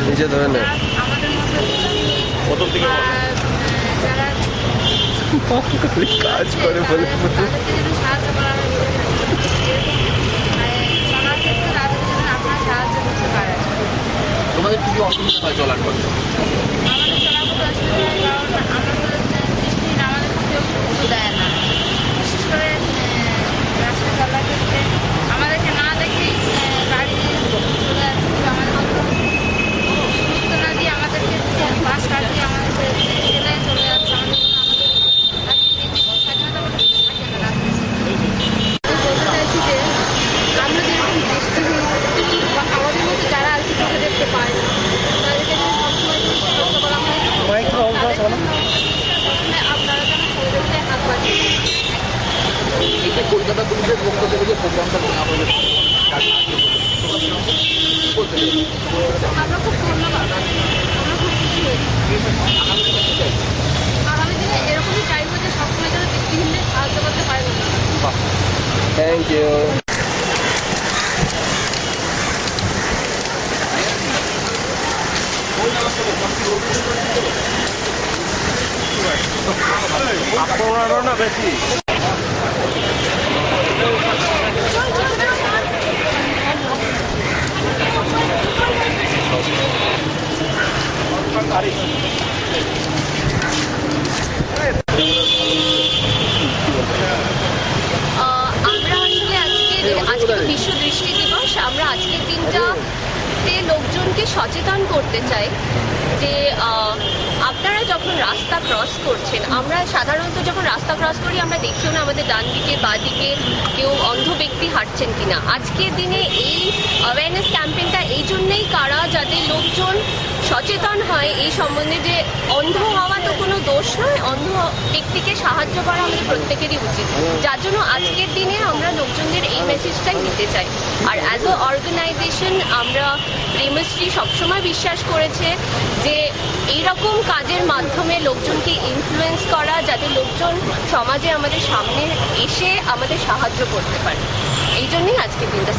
নিজে ধরে নেয় আমাদের মতো যারা কাজ করে বলে তাদেরকে যেন সাহায্য করা হয়, চলার ক্ষেত্রে তাদেরকে যেন আপনারা সাহায্য করতে পারেন। তোমাদের কি কি অসুবিধা হয় চলার পথে? আমাদের চলার পথে অসুবিধা হয় কারণ আমরা তো দৃষ্টিহীন, আমাদের কেউ গুরুত্ব দেয় না। বিশেষ করে রাস্তায় চলার ক্ষেত্রে আমাদেরকে না দেখেই গাড়ি চলে যাচ্ছে, কিন্তু আমাদের গুরুত্ব না দিয়ে আমাদেরকে বাস কাটিয়ে আমাদেরকে ফেলে চলে যাচ্ছে। স্বাধীনতা বলতে থাকে না রাস্তায়। বলতে চাইছি যে আমরা যেরকম দৃষ্টিহীন বা আমাদের মধ্যে যারা আর কি চোখে দেখতে পায় না, তাদেরকে যদি সবসময় সতর্ক করা হয়, সবসময় আপনারা যেন সহযোগিতায় হাত বাড়িয়ে এই যে কলকাতা পুলিশের পক্ষ থেকে যে প্রোগ্রামটা নেওয়া হলো, আমরা খুব ধন্যবাদ, আমরা খুব খুশি হয়েছি। আগামী দিনে এরকমই চাইবো যে সবসময় যেন দৃষ্টিহীনদের সাহায্য করতে পারবেন না। থ্যাংক ইউ আপনারও না বেশি আমরা আসলে আজকে তো বিশ্ব দৃষ্টি দিবস। আমরা আজকের দিনটাতে লোকজনকে সচেতন করতে চাই যে আপনারা যখন রাস্তা ক্রস করছেন, আমরা সাধারণত যখন রাস্তা ক্রস করি আমরা দেখিও না আমাদের ডান দিকে বা দিকে কেউ অন্ধ ব্যক্তি হাঁটছেন কিনা। আজকের দিনে এই অ্যাওয়ারনেস ক্যাম্পেইনটা এই জন্যেই করা যাতে লোকজন সচেতন হয় এই সম্বন্ধে যে অন্ধ হওয়া তো কোনো দোষ নয়, অন্ধ ব্যক্তিকে সাহায্য করা আমাদের প্রত্যেকেরই উচিত। যার জন্য আজকের দিনে আমরা লোকজনদের এই মেসেজটাই দিতে চাই। আর অ্যাজ আ অর্গানাইজেশন আমরা প্রেমশ্রী সবসময় বিশ্বাস করেছে যে এইরকম কাজের মাধ্যমে লোকজনকে ইনফ্লুয়েন্স করা, যাতে লোকজন সমাজে আমাদের সামনে এসে আমাদের সাহায্য করতে পারে। এই জন্যই আজকের দিনটা।